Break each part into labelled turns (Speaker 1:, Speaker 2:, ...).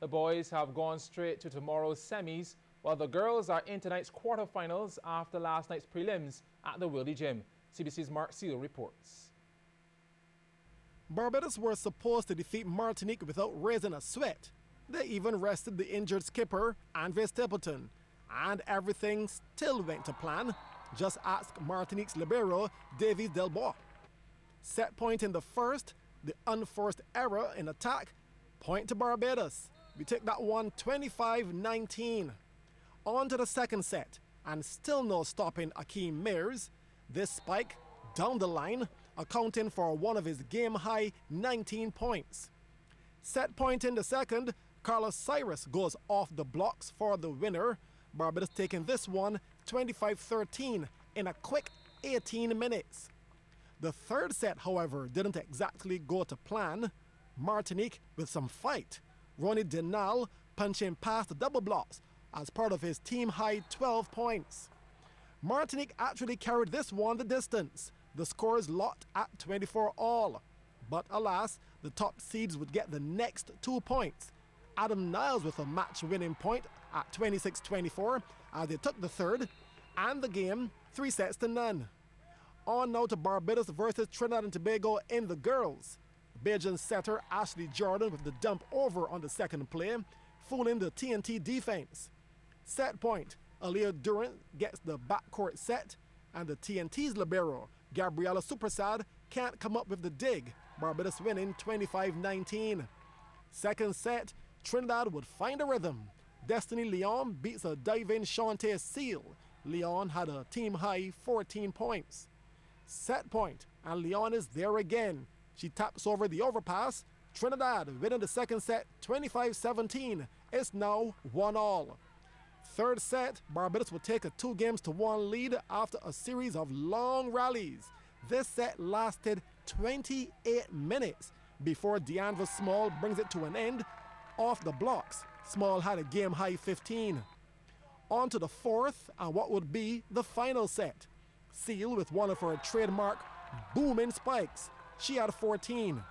Speaker 1: The boys have gone straight to tomorrow's semis, while the girls are in tonight's quarterfinals after last night's prelims at the Wildy Gym. CBC's Mark Seal reports.
Speaker 2: Barbados were supposed to defeat Martinique without raising a sweat. They even rested the injured skipper, Andre Stapleton, and everything still went to plan. Just ask Martinique's libero, Davies Delbois. Set point in the first, the unforced error in attack, point to Barbados. We take that one 25-19. On to the second set, and still no stopping Akeem Mears. This spike down the line, accounting for one of his game-high 19 points. Set point in the second, Carlos Cyrus goes off the blocks for the winner. Barbados taking this one 25-13 in a quick 18 minutes. The third set, however, didn't exactly go to plan. Martinique with some fight. Ronnie Denal punching past the double blocks as part of his team-high 12 points. Martinique actually carried this one the distance. The scores locked at 24-all. But alas, the top seeds would get the next 2 points. Adam Niles with a match-winning point at 26-24 as they took the third, and the game 3-0. On now to Barbados versus Trinidad and Tobago in the girls. Bajan setter Ashley Jordan with the dump over on the second play, fooling the TNT defense. Set point, Aaliyah Durant gets the backcourt set, and the TNT's libero, Gabriela Suprasad, can't come up with the dig. Barbados winning 25-19. Second set, Trinidad would find a rhythm. Destiny Leon beats a diving Shantae Seal. Leon had a team-high 14 points. Set point, and Leon is there again. She taps over the overpass. Trinidad winning the second set 25-17. It's now 1-all. Third set, Barbados will take a 2-1 lead after a series of long rallies. This set lasted 28 minutes before DeAndre Small brings it to an end. Off the blocks, Small had a game-high 15. On to the fourth and what would be the final set. Seal with one of her trademark booming spikes. She had 14.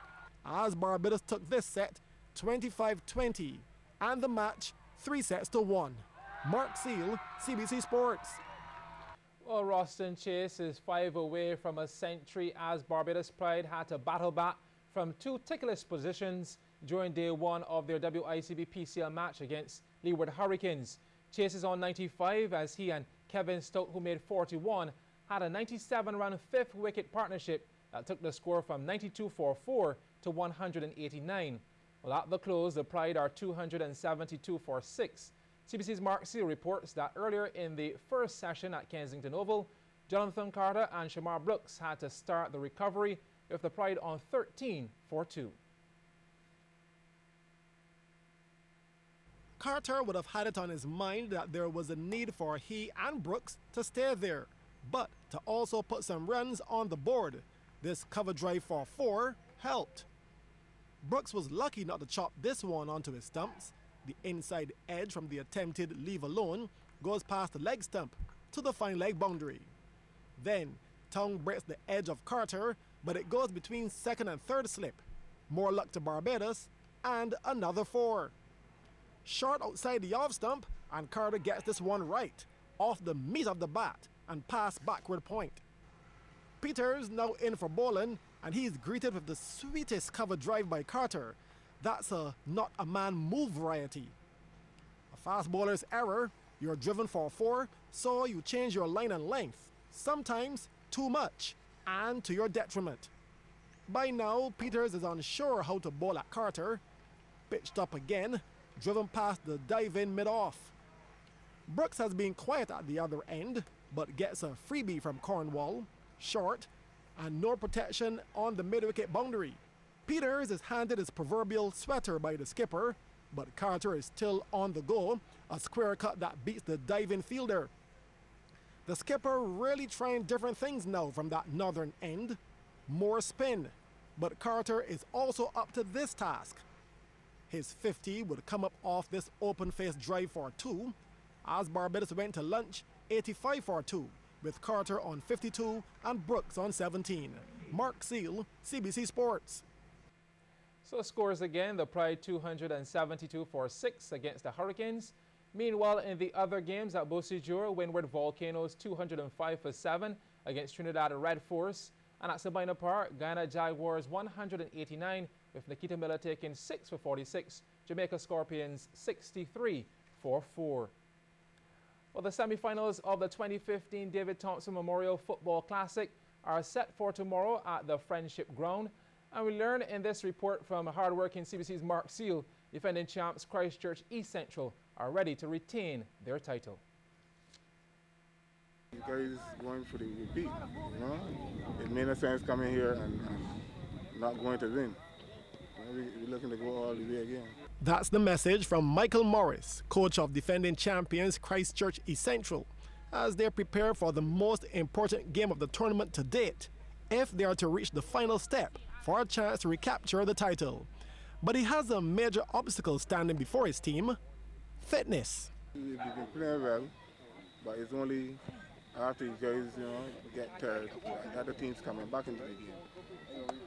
Speaker 2: As Barbados took this set 25-20 and the match 3-1. Mark Seal, CBC Sports.
Speaker 1: Well, Roston Chase is 5 away from a century as Barbados Pride had to battle back from 2 tickless positions during day 1 of their WICB PCL match against Leeward Hurricanes. Chase is on 95 as he and Kevin Stout, who made 41, had a 97-run 5th wicket partnership that took the score from 92 for 4 to 189. Well, at the close, the Pride are 272 for 6. CBC's Mark Seal reports that earlier in the first session at Kensington Oval, Jonathan Carter and Shamar Brooks had to start the recovery with the Pride on 13 for 2.
Speaker 2: Carter would have had it on his mind that there was a need for he and Brooks to stay there, but to also put some runs on the board. This cover drive for 4 helped. Brooks was lucky not to chop this one onto his stumps. The inside edge from the attempted leave alone goes past the leg stump to the fine leg boundary. Then, tongue breaks the edge of Carter, but it goes between second and third slip. More luck to Barbados, and another 4. Short outside the off stump, and Carter gets this one right, off the meat of the bat, and pass backward point. Peters now in for bowling, and he's greeted with the sweetest cover drive by Carter. That's a not a man move variety. A fast bowler's error, you're driven for 4, so you change your line and length, sometimes too much, and to your detriment. By now, Peters is unsure how to bowl at Carter. Pitched up again, driven past the dive-in mid-off. Brooks has been quiet at the other end, but gets a freebie from Cornwall, short, and no protection on the mid-wicket boundary. Peters is handed his proverbial sweater by the skipper, but Carter is still on the go, a square cut that beats the diving fielder. The skipper really trying different things now from that northern end. More spin, but Carter is also up to this task. His 50 would come up off this open-faced drive for 2, as Barbados went to lunch 85 for 2, with Carter on 52 and Brooks on 17. Mark Seal, CBC Sports.
Speaker 1: So So scores again, the Pride 272 for 6 against the Hurricanes. Meanwhile, in the other games at Beausejour, Windward Volcanoes 205 for 7 against Trinidad Red Force. And at Sabina Park, Guyana Jaguars 189 with Nikita Miller taking 6 for 46. Jamaica Scorpions 63 for 4. Well, the semi-finals of the 2015 David Thompson Memorial Football Classic are set for tomorrow at the Friendship Ground. And we learn in this report from hard-working CBC's Mark Seal, defending champs Christchurch East Central are ready to retain their title.
Speaker 3: You guys going for the repeat, you know? It made no sense coming here and not going to win. We're looking to go all the way again.
Speaker 2: That's the message from Michael Morris, coach of defending champions Christchurch East Central, as they prepare for the most important game of the tournament to date, if they are to reach the final step for a chance to recapture the title. But he has a major obstacle standing before his team: fitness.
Speaker 3: We've been playing well, but it's only after you guys, you know, get tired, the other teams coming back into the game.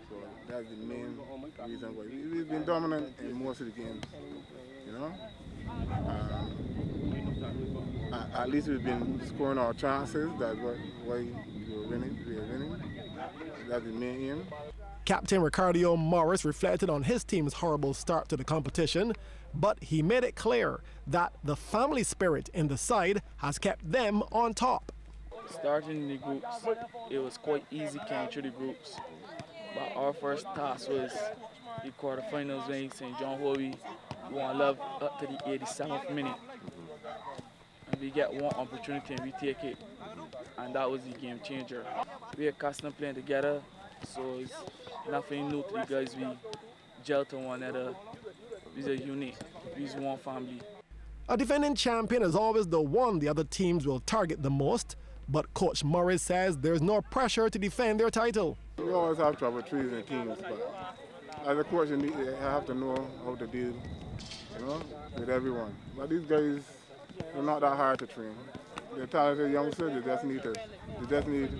Speaker 3: So that's the main reason why we've been dominant in most of the games, you know. At least we've been scoring our chances. That's why we're winning. That's the main aim.
Speaker 2: Captain Ricardo Morris reflected on his team's horrible start to the competition, but he made it clear that the family spirit in the side has kept them on top.
Speaker 4: Starting in the groups, it was quite easy coming through the groups. But our first task was the quarterfinals against St. John Howie. We won love up to the 87th minute. And we get one opportunity and we take it. And that was the game changer. We are accustomed playing together, so it's nothing new to the guys. We gel to one another. We're a unit. We're one family.
Speaker 2: A defending champion is always the one the other teams will target the most, but Coach Morris says there's no pressure to defend their title.
Speaker 3: We always have trouble choosing teams, but as a coach, you have to know how to deal, you know, with everyone. But these guys are not that hard to train. They're talented youngsters. They just need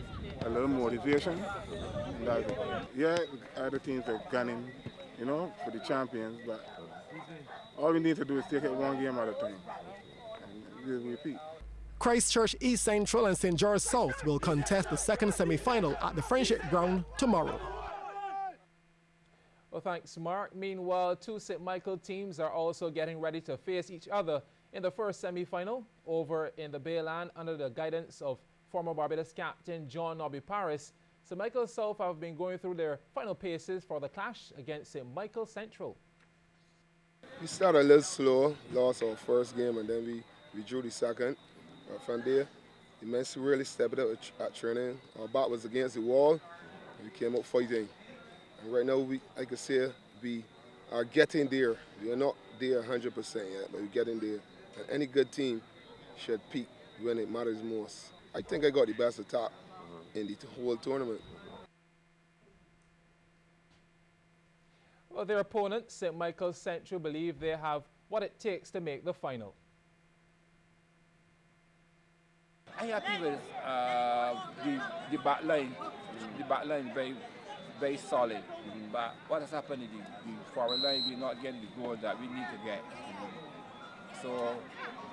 Speaker 3: a little motivation. And that's it. Yeah, other teams are gunning, you know, for the champions, but all we need to do is take it one game at a time and we'll repeat.
Speaker 2: Christchurch East Central and St. George South will contest the second semi-final at the Friendship Ground tomorrow.
Speaker 1: Well, thanks, Mark. Meanwhile, two St. Michael teams are also getting ready to face each other in the first semi-final over in the Bayland under the guidance of former Barbados captain John Nobby Paris. St. Michael South have been going through their final paces for the clash against St. Michael Central.
Speaker 5: We started a little slow, lost our first game, and then we drew the second. From there, the men really stepped up at training. Our back was against the wall, and we came up fighting. And right now, I could say we are getting there. We are not there 100% yet, but we're getting there. And any good team should peak when it matters most. I think I got the best attack in the whole tournament.
Speaker 1: Well, their opponents, St. Michael Central, believe they have what it takes to make the final.
Speaker 6: I'm happy with the back line. The back line very solid. But what has happened is the forward line, we're not getting the goal that we need to get. So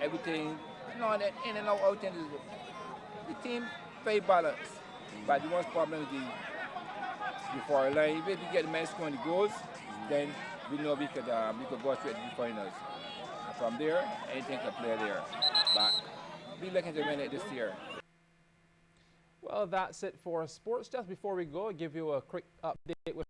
Speaker 6: everything, you know, in and out, the team very balanced. But the most problem is the forward line. If we get the men scoring the goals, then we know we could go straight to the finals. And from there, anything can play there. But be looking to win it this year.
Speaker 1: Well, that's it for sports. Just before we go, I'll give you a quick update with